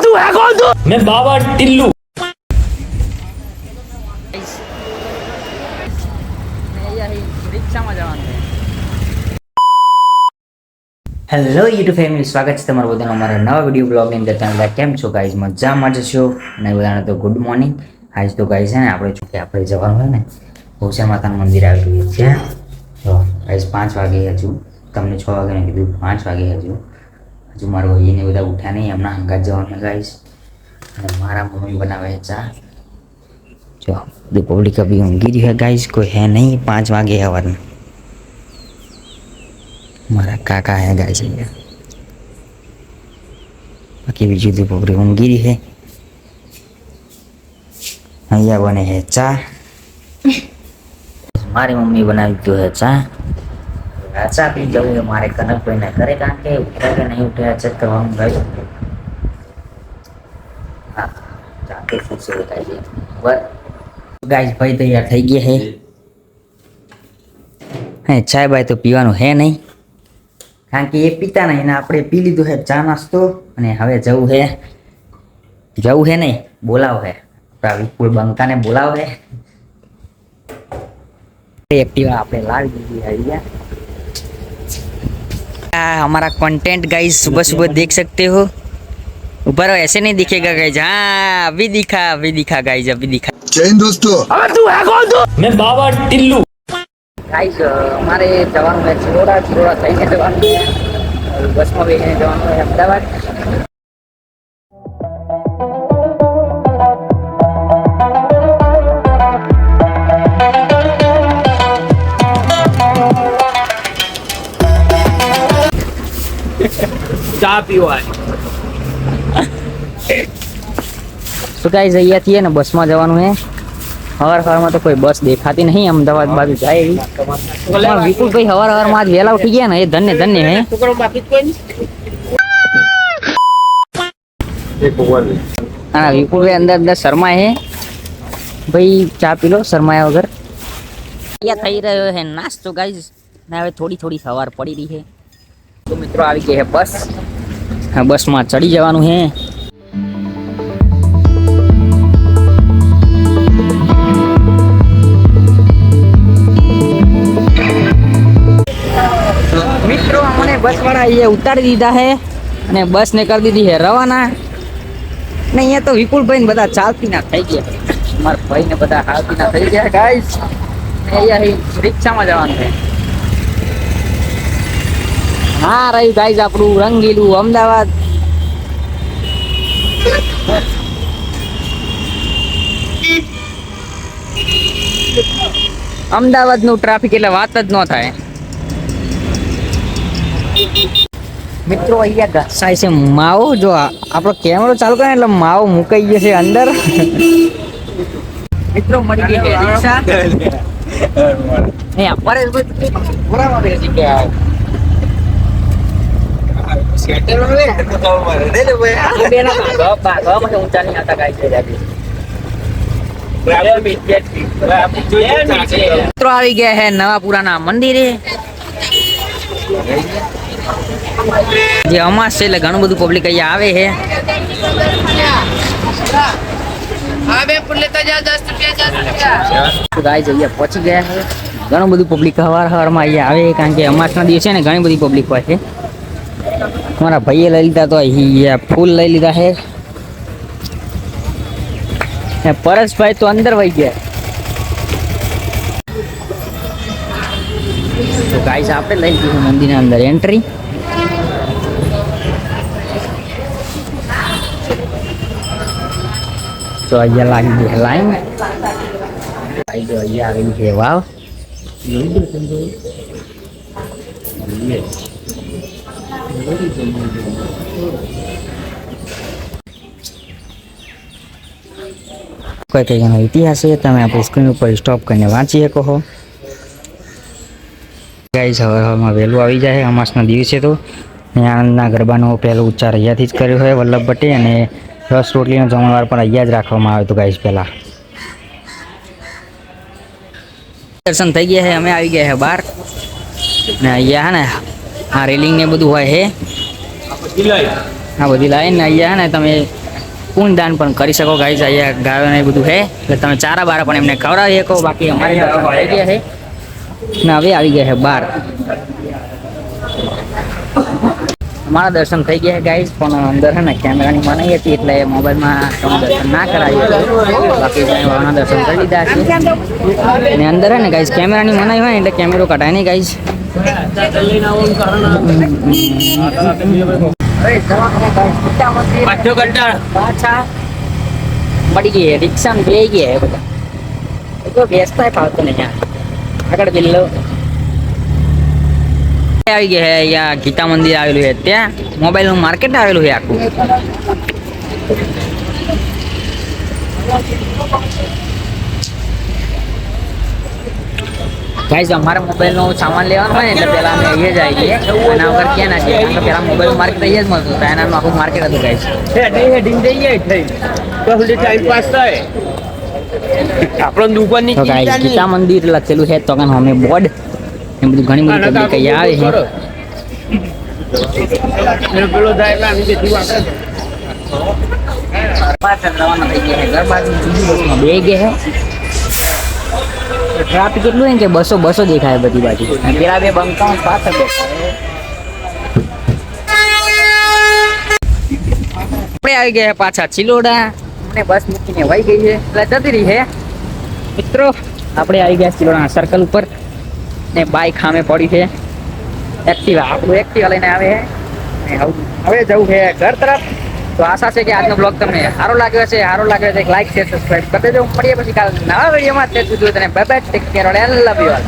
तू है कौन तू? मैं बाबा टिल्लू। હેલો યુટ્યુબ ફેમિલી, સ્વાગત છે તમારું બધાનું અમારા નવા વિડીયો બ્લોગની અંદર. તમે બધા કેમ છો ગાઈઝ? મજામાં જશો અને બધાને તો ગુડ મોર્નિંગ. આજ તો ગાઈઝ છે ને આપણે જવાનું હોય ને ભૂસા માતાનું મંદિર આવી રહ્યું છે. તો ગાઈઝ 5 વાગે હજુ, તમને 6 વાગ્યાને કીધું, 5 વાગે હજુ મારા ભાઈને બધા ઉઠ્યા નહીં, હમણાં હંગાત જવાનું ગાઈઝ. અને મારા મમ્મી બનાવે ચા. જો બધી પબ્લિક અભી ઊંઘી રહી है गाइस, कोई है नहीं 5 वागे हवन. મારા કાકા હે ગાઈસ અહીંયા, બાકી બીજું તો પબ્લિક ઊંઘી રહી है. અહીંયા બને है ચા, મારી મમ્મી બનાવી દીધો है ચા. ચા પી જવું है મારે કનકભાઈને કરે, કારણ કે ઉઠ્યા કે નહીં ઉઠ્યા ચેક કરવાનું ગાઈસ. હા ચા તો ફૂટશે ગાઈસ. गाइस भाई तैयार થઈ ગયા હે ચાય ભાઈ તો પીવાનું હે નહીં, કારણ કે એ પીતા નહીં ને આપણે પી લીધું હે ચા નાસ્તો. અને હવે જવું હે નહીં, બોલાવ હે આપણા વિપુલ બંકાને, બોલાવ હે. एक्टिवा આપણે લાવી દીધી है. हमारा कंटेंट गाइस सुबह सुबह देख सकते हो, ऊपर ऐसे नहीं दिखेगा गाइस. हाँ अभी दिखा गाइस, अभी दिखा. जय हिंद दोस्तों. अबे तू है कौन तू? मैं बाबा टिल्लू. गाइस हमारे जवान में छिरोड़ा થઈને જવાનું છે, બસમાં બેસીને જવાનું છે અમદાવાદ. ચા પીવા. તો ગાઈસ અહીંયાથી હે ને બસમાં જવાનું છે. હવારમાં તો કોઈ બસ દેખાતી નહીં, અમદાવાદ બાજુ જાય એવી. પણ વિપુલભાઈ હવારમાં આજ વહેલા ઉઠી ગયા ને, એ ધન્ય હે. હા વિપુલભાઈ અંદર શરમાય હે ભાઈ, ચા પી લો શરમાયા વગર. અહીંયા થઈ રહ્યો હે નાસ્તો ગાઈસ, ને હવે થોડી સવાર પડી રહી છે. તો મિત્રો આવી ગઈ હે બસ, હા બસમાં ચડી જવાનું હે. મિત્રો અમને બસ વાળા અહીંયા ઉતારી દીધા હે અને બસ ને કરી દીધી હે રવાના. ને અહીંયા તો વિપુલભાઈ ને બધા ચાલતી ના થઈ ગયા, મારા ભાઈ ને બધા હાલતી ના થઈ ગયા ગાઈસ. અહીંયા રિક્ષામાં જવાનું છે. હા રહ્યું ગાઈસ આપણું રંગીલું અમદાવાદ. અમદાવાદ નું ટ્રાફિક એટલે વાત જ ન થાય. મિત્રો અહીંયા ઘસાય છે માવો. જો આપણો કેમેરો ચાલુ કરે એટલે માવો મુકાઈ ગયો છે અંદર. મિત્રો મળી ગઈ છે રિક્ષા. અહીંયા પરેશભાઈ બરાબર છે જગ્યાએ. મિત્રો આવી ગયા હે નવાપુરાના મંદિરે. જે અમાસ છે એટલે ઘણું બધું પબ્લિક અહીંયા આવે છે. ગાઈસ અહીંયા પહોંચી ગયા છે. ઘણું બધું પબ્લિક હવારમાં અહીંયા આવે, કારણ કે અમાસના દિવસે ને ઘણી બધી પબ્લિક હોય છે. મારા ભાઈએ લઈ લીધા તો અહીંયા ફૂલ લઈ લીધા છે. પરેશભાઈ તો અંદર વહી ગયા. તો ગાઈસ આપણે લઈ લીધું મંદિરના અંદર એન્ટ્રી. તો અહીંયા લાગી ગઈ લાઈન. અહીંયા આવેલી છે વાવ. કોઈ કઈ એનો ઇતિહાસ છે, તમે આપણી સ્ક્રીન ઉપર સ્ટોપ કરીને વાંચી શકો છો. ગાઈસ હવામાં વહેલું આવી જાય અમાસના દિવસે. તો આનંદના ગરબાનો પહેલો ઉચ્ચાર અહીંયાથી જ કર્યો હોય વલ્લભ ભટ્ટે, અને રસ રોટલીનો જમણવાર પણ અહીંયા જ રાખવામાં આવ્યો હતો ગાઈસ પહેલા. દર્શન થઈ ગયા છે, અમે આવી ગયા છે બહાર. ને અહીંયા હે ને આ રેલિંગ ને બધું હોય છે, આ બધી લાઈન. અહીંયા હે ને તમે પૂન દાન પણ કરી શકો ગાઈઝ. અહીંયા ગાયો ને એ બધું છે એટલે તમે ચારા બારા પણ એમને ખવડાવી શકો. બાકી અમારે દર્શન થઈ ગયા છે ને હવે આવી ગયા છે બહાર. અમારા દર્શન થઈ ગયા છે ગાઈઝ, પણ અંદર છે ને કેમેરાની મનાઈ હતી એટલે મોબાઈલમાં તમે દર્શન ના કરાવી શકો. બાકી ભગવાનના દર્શન કરી લીધા છે ને અંદર છે ને ગાઈઝ કેમેરાની મનાઈ હોય એટલે કેમેરો કઢાય નહીં ગાઈઝ. પાછા પડી ગઈ રિક્ષા બે ગયા બધા તો બેસતા ફાવતો નહીં. આગળ બિલ્લો આવી ગયા છે. અહીંયા ગીતા મંદિર આવેલું છે, ત્યાં મોબાઈલ નું માર્કેટ આવેલું છે આખું. ગાઈઝ અમારે મોબાઈલ નો સામાન લેવાનો હોય ને એટલે પેલા અમે અહીંયા જ આવીએ. એના વગર ક્યાં ના જઈએ, કારણ કે પેલા મોબાઈલ માર્કેટ અહીંયા જ મળતું હતું. એનાનું આખું માર્કેટ હતું ગાઈઝ. તો ગાઈઝ ગીતા મંદિર લખેલું છે તો અમે બોર્ડ એ બધું ઘણી બધી પબ્લિક અહીંયા આવે છે. પાછળ રવાના થઈ ગયા છે ઘર બાજુ. બીજી બસમાં બે ગયા છે. ટ્રાફિક એટલું ને કે બસો દેખાય બધી બાજુ. પેલા બે બંકાઉ પાછળ બેઠા. આપણે આવી ગયા પાછા ચિલોડા અને બસ મૂકીને વહી ગઈ છે એટલે જતી રહી છે. મિત્રો આપણે આવી ગયા ચિલોડા સર્કલ ઉપર ને બાઈક સામે પડી છે. એક્ટિવા આપણું એક્ટિવા લઈને આવે છે. હવે જવું છે ઘર તરફ. તો આશા છે કે આજનો બ્લોગ તમને સારો લાગ્યો છે. લાઈક શેર સબસ્ક્રાઇબ કરી દેજો. મળીએ પછી કાલે નવા વિડીયોમાં. તે સુધી bye bye, take care, love you all.